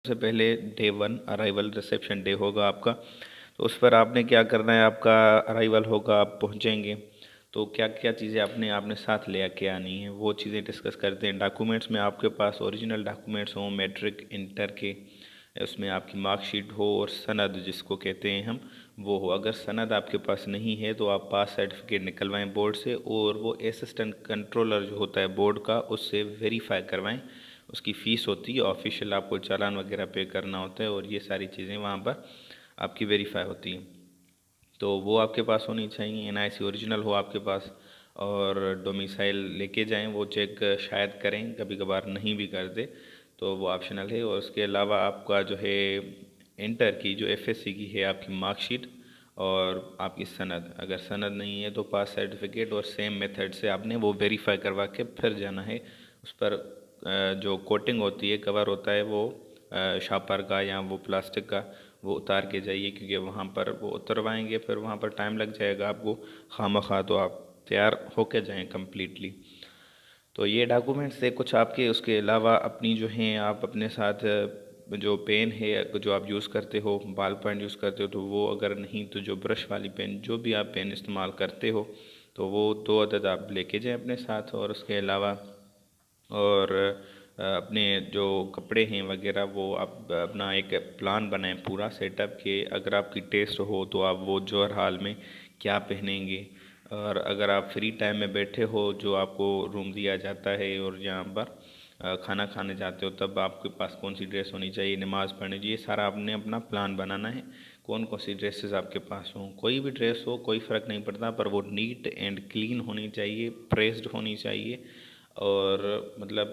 से पहले day 1 arrival reception day होगा आपका। तो उस पर आपने क्या करना है, आपका अराइवल होगा, आप पहुंचेंगे तो क्या क्या चीज़ें आपने आपने साथ ले के आनी है वो चीज़ें डिस्कस करते हैं। डॉक्यूमेंट्स में आपके पास ओरिजिनल डॉक्यूमेंट्स हों, मैट्रिक इंटर के, उसमें आपकी मार्कशीट हो और सनद जिसको कहते हैं हम वो हो। अगर सनद आपके पास नहीं है तो आप पास सर्टिफिकेट निकलवाएं बोर्ड से, और वो असिस्टेंट कंट्रोलर जो होता है बोर्ड का उससे वेरीफाई करवाएं। उसकी फ़ीस होती है, ऑफिशियल आपको चालान वगैरह पे करना होता है, और ये सारी चीज़ें वहाँ पर आपकी वेरीफाई होती हैं। तो वो आपके पास होनी चाहिए, एनआईसी ओरिजिनल हो आपके पास, और डोमिसाइल लेके जाएं, वो चेक शायद करें, कभी कभार नहीं भी करते तो वो ऑप्शनल है। और उसके अलावा आपका जो है इंटर की जो एफएससी की है आपकी मार्कशीट और आपकी सनद, अगर सनद नहीं है तो पास सर्टिफिकेट, और सेम मेथड से आपने वो वेरीफाई करवा के फिर जाना है। उस पर जो कोटिंग होती है, कवर होता है, वो शापर का या वो प्लास्टिक का, वो उतार के जाइए, क्योंकि वहाँ पर वो उतरवाएंगे, फिर वहाँ पर टाइम लग जाएगा आपको खामखा। तो आप तैयार होके जाएं कम्प्लीटली। तो ये डॉक्यूमेंट्स थे कुछ आपके। उसके अलावा अपनी जो हैं आप अपने साथ जो पेन है जो आप यूज़ करते हो, बाल पॉइंट यूज़ करते हो तो वो, अगर नहीं तो जो ब्रश वाली पेन, जो भी आप पेन इस्तेमाल करते हो तो वो 2 अदद आप लेके जाएं अपने साथ। और उसके अलावा और अपने जो कपड़े हैं वगैरह वो आप अपना एक प्लान बनाएं पूरा सेटअप के, अगर आपकी टेस्ट हो तो आप वो जोहर हाल में क्या पहनेंगे। और अगर आप फ्री टाइम में बैठे हो, जो आपको रूम दिया जाता है और यहाँ पर खाना खाने जाते हो, तब आपके पास कौन सी ड्रेस होनी चाहिए, नमाज़ पढ़नी चाहिए, सारा आपने अपना प्लान बनाना है। कौन कौन सी ड्रेसेस आपके पास हों, कोई भी ड्रेस हो कोई फ़र्क नहीं पड़ता, पर वो नीट एंड क्लीन होनी चाहिए, प्रेस्ड होनी चाहिए, और मतलब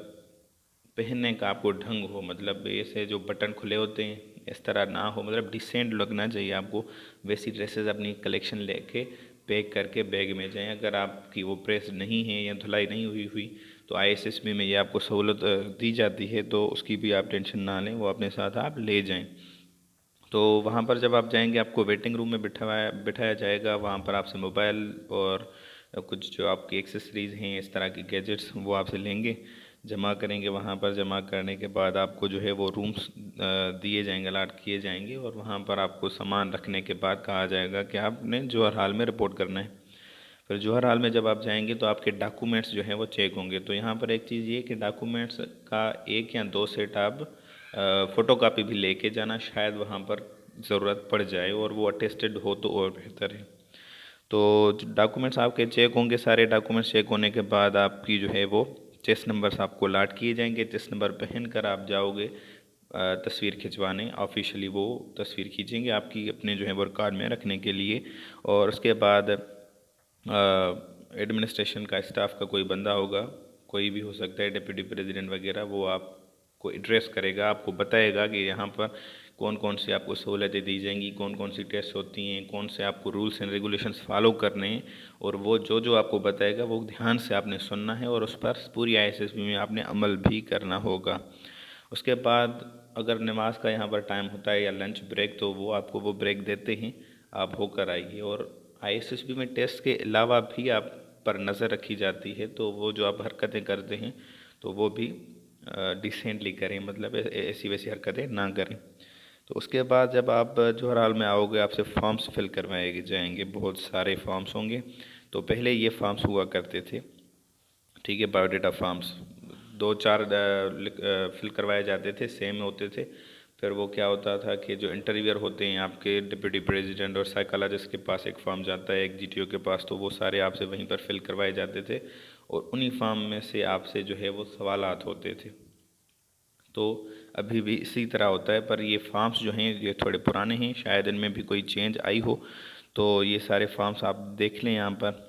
पहनने का आपको ढंग हो, मतलब ऐसे जो बटन खुले होते हैं इस तरह ना हो, मतलब डिसेंट लगना चाहिए आपको। वैसी ड्रेसेस अपनी कलेक्शन लेके पैक करके बैग में जाएं। अगर आपकी वो प्रेस नहीं है या धुलाई नहीं हुई तो आईएसएसबी में ये आपको सहूलत दी जाती है, तो उसकी भी आप टेंशन ना लें, वो अपने साथ आप ले जाएं। तो वहाँ पर जब आप जाएंगे आपको वेटिंग रूम में बिठाया जाएगा। वहाँ पर आपसे मोबाइल और कुछ जो आपकी एक्सेसरीज़ हैं, इस तरह की गैजेट्स, वो आपसे लेंगे, जमा करेंगे। वहाँ पर जमा करने के बाद आपको जो है वो रूम्स दिए जाएंगे, अलाट किए जाएंगे, और वहाँ पर आपको सामान रखने के बाद कहा जाएगा कि आपने जोहर हाल में रिपोर्ट करना है। फिर जोहर हाल में जब आप जाएंगे तो आपके डॉक्यूमेंट्स जो हैं वो चेक होंगे। तो यहाँ पर एक चीज़ ये कि डॉक्यूमेंट्स का 1 या 2 सेट आप फ़ोटो कापी भी लेके जाना, शायद वहाँ पर ज़रूरत पड़ जाए, और वो अटेस्टेड हो तो और बेहतर है। तो डॉक्यूमेंट्स आपके चेक होंगे, सारे डॉक्यूमेंट्स चेक होने के बाद आपकी जो है वो चेस्ट नंबर्स आपको अलाट किए जाएंगे। चेस्ट नंबर पहन कर आप जाओगे तस्वीर खिंचवाने, ऑफिशियली वो तस्वीर खींचेंगे आपकी अपने जो है वो रिकॉर्ड में रखने के लिए। और उसके बाद एडमिनिस्ट्रेशन का स्टाफ का कोई बंदा होगा, कोई भी हो सकता है, डिप्टी प्रेसिडेंट वगैरह, वो आपको एड्रेस करेगा, आपको बताएगा कि यहाँ पर कौन कौन सी आपको सहूलतें दी जाएंगी, कौन कौन सी टेस्ट होती हैं, कौन से आपको रूल्स एंड रेगुलेशंस फॉलो करने हैं। और वो जो जो आपको बताएगा वो ध्यान से आपने सुनना है, और उस पर पूरी आईएसएसबी में आपने अमल भी करना होगा। उसके बाद अगर नमाज का यहाँ पर टाइम होता है या लंच ब्रेक, तो वो आपको वो ब्रेक देते हैं, आप होकर आइए। और आईएसएसबी में टेस्ट के अलावा भी आप पर नज़र रखी जाती है, तो वो जो आप हरकतें करते हैं तो वो भी डिसेंटली करें, मतलब ऐसी वैसी हरकतें ना करें। तो उसके बाद जब आप जोहर हाल में आओगे आपसे फॉर्म्स फिल करवाए जाएंगे, बहुत सारे फॉर्म्स होंगे। तो पहले ये फॉर्म्स हुआ करते थे, ठीक है, बायोडाटा फॉर्म्स 2-4 फिल करवाए जाते थे, सेम होते थे। फिर वो क्या होता था कि जो इंटरव्यूअर होते हैं आपके डिप्टी प्रेसिडेंट और साइकोलॉजिस्ट के पास एक फॉर्म जाता है, एक जीटीओ के पास, तो वो सारे आपसे वहीं पर फिल करवाए जाते थे, और उन्हीं फॉर्म में से आपसे जो है वो सवालात होते थे। तो अभी भी इसी तरह होता है, पर ये फॉर्म्स जो हैं ये थोड़े पुराने हैं, शायद इनमें भी कोई चेंज आई हो। तो ये सारे फॉर्म्स आप देख लें यहाँ पर,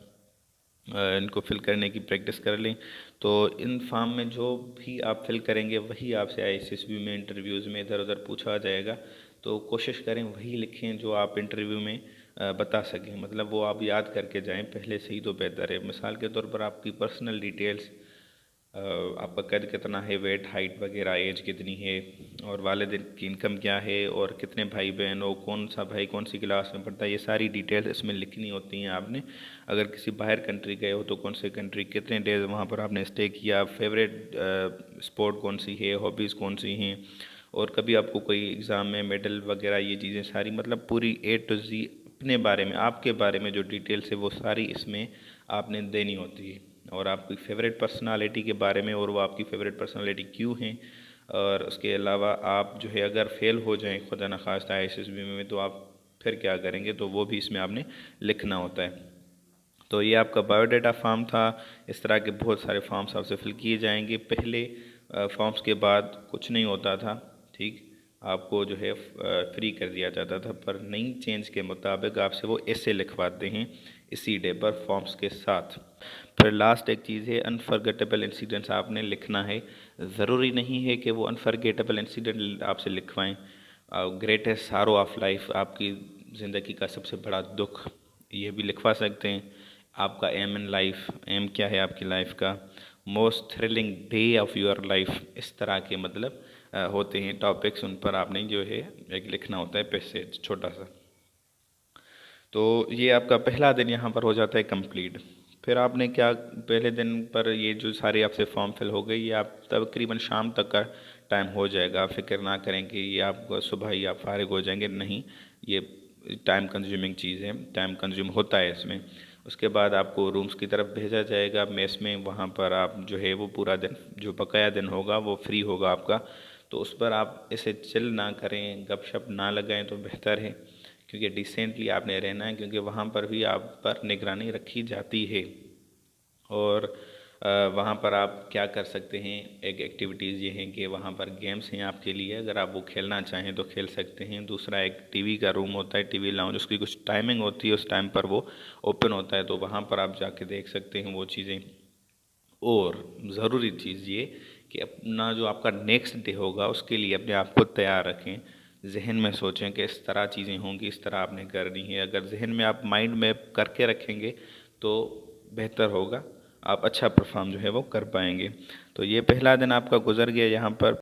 इनको फिल करने की प्रैक्टिस कर लें। तो इन फॉर्म में जो भी आप फिल करेंगे वही आपसे आईएसएसबी में इंटरव्यूज़ में इधर उधर पूछा जाएगा। तो कोशिश करें वही लिखें जो आप इंटरव्यू में बता सकें, मतलब वो आप याद करके जाएं पहले से ही तो बेहतर है। मिसाल के तौर पर आपकी पर्सनल डिटेल्स, आपका कद कितना है, वेट हाइट वगैरह, एज कितनी है, और वालिदैन की इनकम क्या है, और कितने भाई बहन हो, कौन सा भाई कौन सी क्लास में पढ़ता है, ये सारी डिटेल्स इसमें लिखनी होती हैं आपने। अगर किसी बाहर कंट्री गए हो तो कौन से कंट्री, कितने डेज वहाँ पर आपने स्टे किया, फेवरेट स्पोर्ट कौन सी है, हॉबीज़ कौन सी हैं, और कभी आपको कोई एग्ज़ाम में मेडल वगैरह ये चीज़ें सारी मतलब पूरी A to Z अपने बारे में, आपके बारे में जो डिटेल्स है वो सारी इसमें आपने देनी होती है, और आपकी फेवरेट पर्सनालिटी के बारे में, और वो आपकी फेवरेट पर्सनालिटी क्यों है। और उसके अलावा आप जो है अगर फेल हो जाएं खुदा न खास्ता ISSB में तो आप फिर क्या करेंगे, तो वो भी इसमें आपने लिखना होता है। तो ये आपका बायोडाटा फॉर्म था। इस तरह के बहुत सारे फॉर्म्स आपसे फिल किए जाएंगे। पहले फॉर्म्स के बाद कुछ नहीं होता था, ठीक, आपको जो है फ्री कर दिया जाता था, पर नई चेंज के मुताबिक आपसे वो ऐसे लिखवाते हैं इसी डे पर फॉर्म्स के साथ। फिर लास्ट एक चीज़ है, अनफॉरगेटेबल इंसिडेंट्स आपने लिखना है। ज़रूरी नहीं है कि वो अनफॉरगेटेबल इंसिडेंट आपसे लिखवाएं। ग्रेटेस्ट सारो ऑफ लाइफ, आपकी ज़िंदगी का सबसे बड़ा दुख, ये भी लिखवा सकते हैं। आपका एम इन लाइफ, एम क्या है आपकी लाइफ का। Most thrilling day of your life, इस तरह के मतलब होते हैं टॉपिक्स, उन पर आपने जो है एक लिखना होता है पैसेज छोटा सा। तो ये आपका पहला दिन यहाँ पर हो जाता है कंप्लीट। फिर आपने क्या, पहले दिन पर ये जो सारे आपसे फॉर्म फिल हो गए, ये आप तकरीबन शाम तक का टाइम हो जाएगा। फिक्र ना करें कि ये आपको सुबह ही आप फारिग हो जाएंगे, नहीं, ये टाइम कंज्यूमिंग चीज़ है, टाइम कंज्यूम होता है इसमें। उसके बाद आपको रूम्स की तरफ भेजा जाएगा मेस में, वहाँ पर आप जो है वो पूरा दिन, जो बकाया दिन होगा वो फ्री होगा आपका। तो उस पर आप ऐसे चिल ना करें, गपशप ना लगाएं तो बेहतर है, क्योंकि डिसेंटली आपने रहना है, क्योंकि वहाँ पर भी आप पर निगरानी रखी जाती है। और वहाँ पर आप क्या कर सकते हैं, एक एक्टिविटीज़ ये हैं कि वहाँ पर गेम्स हैं आपके लिए, अगर आप वो खेलना चाहें तो खेल सकते हैं। दूसरा एक टीवी का रूम होता है, टीवी लाउंज, उसकी कुछ टाइमिंग होती है, उस टाइम पर वो ओपन होता है, तो वहाँ पर आप जाके देख सकते हैं वो चीज़ें। और ज़रूरी चीज़ ये कि अपना जो आपका नेक्स्ट डे होगा उसके लिए अपने आप को तैयार रखें। जहन में सोचें कि इस तरह चीज़ें होंगी, इस तरह आपने करनी है। अगर जहन में आप माइंड में करके रखेंगे तो बेहतर होगा, आप अच्छा परफॉर्म जो है वो कर पाएंगे। तो ये पहला दिन आपका गुजर गया यहाँ पर।